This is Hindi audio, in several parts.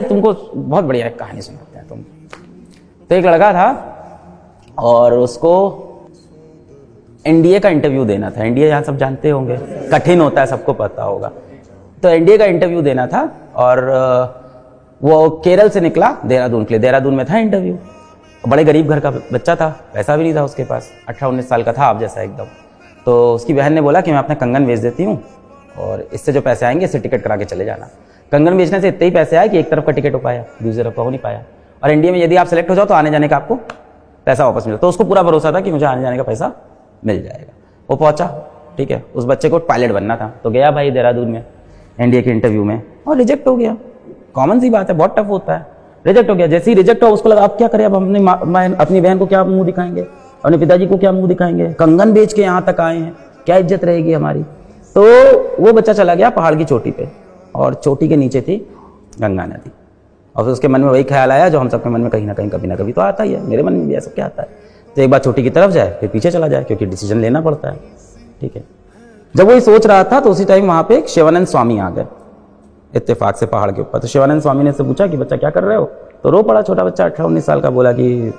तुमको बहुत बढ़िया एक कहानी सुनाते हैं तुम। तो एक लड़का था और उसको एनडीए का इंटरव्यू देना था। एनडीए यहाँ सब जानते होंगे, कठिन होता है, सबको पता होगा। तो एनडीए का इंटरव्यू देना था और वो केरल से निकला देहरादून के लिए। देहरादून में था इंटरव्यू। बड़े गरीब घर का बच्चा था, पैसा भी नहीं था उसके पास, 18-19 साल का था आप जैसा एकदम। तो उसकी बहन ने बोला कि मैं अपने कंगन बेच देती हूँ और इससे जो पैसे आएंगे इससे टिकट करा के चले जाना। कंगन बेचने से इतने ही पैसे आए कि एक तरफ का टिकट हो पाया, दूसरी तरफ का हो नहीं पाया। और इंडिया में यदि आप सेलेक्ट हो जाओ तो आने जाने का आपको पैसा वापस मिले। तो उसको पूरा भरोसा था कि मुझे आने जाने का पैसा मिल जाएगा। वो पहुंचा, ठीक है, उस बच्चे को पायलट बनना था। तो गया भाई देहरादून में एनडीए के इंटरव्यू में और रिजेक्ट हो गया। कॉमन सी बात है, बहुत टफ होता है। रिजेक्ट हो गया। जैसे ही रिजेक्ट हुआ उसको लगा अब क्या करें, अब अपनी बहन को क्या मुंह दिखाएंगे, अपने पिताजी को क्या मुंह दिखाएंगे, कंगन बेच के यहाँ तक आए हैं, क्या इज्जत रहेगी हमारी। तो वो बच्चा चला गया पहाड़ की चोटी पे और चोटी के नीचे थी गंगा नदी। और फिर उसके मन में वही ख्याल आया जो हम सबके मन में कहीं ना कहीं कभी ना कभी तो आता ही है, मेरे मन में भी ऐसा क्या आता है। तो एक बार चोटी की तरफ जाए फिर पीछे चला जाए, क्योंकि डिसीजन लेना पड़ता है, ठीक है। जब वही सोच रहा था तो उसी टाइम वहां पे एक शिवानंद स्वामी आ गए इत्तेफाक से पहाड़ के ऊपर। तो शिवानंद स्वामी ने से पूछा कि बच्चा क्या कर रहे हो। तो रो पड़ा छोटा बच्चा 18-19 साल का, बोला कि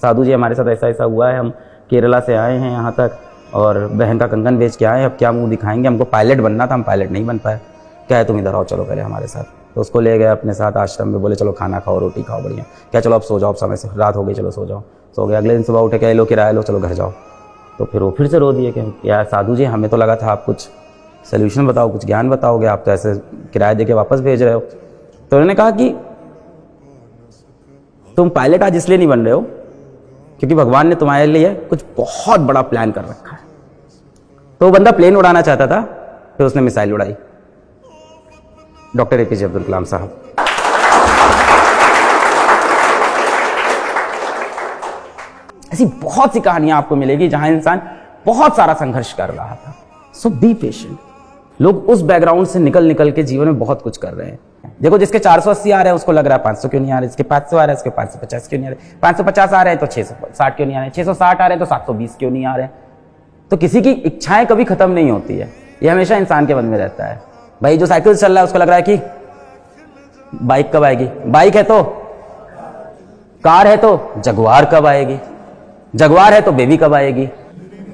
साधु जी हमारे साथ ऐसा ऐसा हुआ है, हम केरला से आए हैं यहाँ तक और बहन का कंगन बेच के आए हैं, अब क्या मुंह दिखाएंगे, हमको पायलट बनना था, हम पायलट नहीं बन पाए। क्या है तुम इधर आओ, चलो पहले हमारे साथ। तो उसको ले गए अपने साथ आश्रम में, बोले चलो खाना खाओ, रोटी खाओ, बढ़िया। क्या चलो अब सो जाओ, अब समय से रात हो गई, चलो सो जाओ। सो गए। अगले दिन सुबह उठे, क्या लो किराया लो, चलो घर जाओ। तो फिर वो फिर से रो दिए कि यार साधु जी हमें तो लगा था आप कुछ सोल्यूशन बताओ, कुछ ज्ञान बताओगे, आप तो ऐसे किराया दे के वापस भेज रहे हो। तो उन्होंने कहा कि तुम पायलट आज इसलिए नहीं बन रहे हो क्योंकि भगवान ने तुम्हारे लिए कुछ बहुत बड़ा प्लान कर रखा है। तो वो बंदा प्लेन उड़ाना चाहता था, फिर उसने मिसाइल उड़ाई। डॉक्टर एपीजे अब्दुल कलाम साहब। ऐसी बहुत सी कहानियां आपको मिलेगी जहां इंसान बहुत सारा संघर्ष कर रहा था। सो बी पेशेंट। लोग उस बैकग्राउंड से निकल के जीवन में बहुत कुछ कर रहे हैं। देखो जिसके 480 आ रहे हैं उसको लग रहा है 500 क्यों नहीं आ रहे, इसके 500 आ रहे हैं उसके 550 क्यों नहीं आ रहे, 550 आ रहे हैं तो 660 क्यों नहीं आ रहे, 660 आ रहे हैं तो 720 क्यों नहीं आ रहे। तो किसी की इच्छाएं कभी खत्म नहीं होती है, ये हमेशा इंसान के मन में रहता है। भाई जो साइकिल चल रहा है उसको लग रहा है कि बाइक कब आएगी, बाइक है तो कार है तो जगुआर कब आएगी, जगुआर है तो बेबी कब आएगी।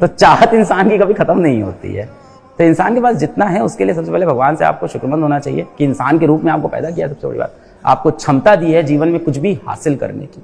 तो चाहत इंसान की कभी खत्म नहीं होती है। तो इंसान के पास जितना है उसके लिए सबसे पहले भगवान से आपको शुक्रमंद होना चाहिए कि इंसान के रूप में आपको पैदा किया। सबसे बड़ी बात, आपको क्षमता दी है जीवन में कुछ भी हासिल करने की।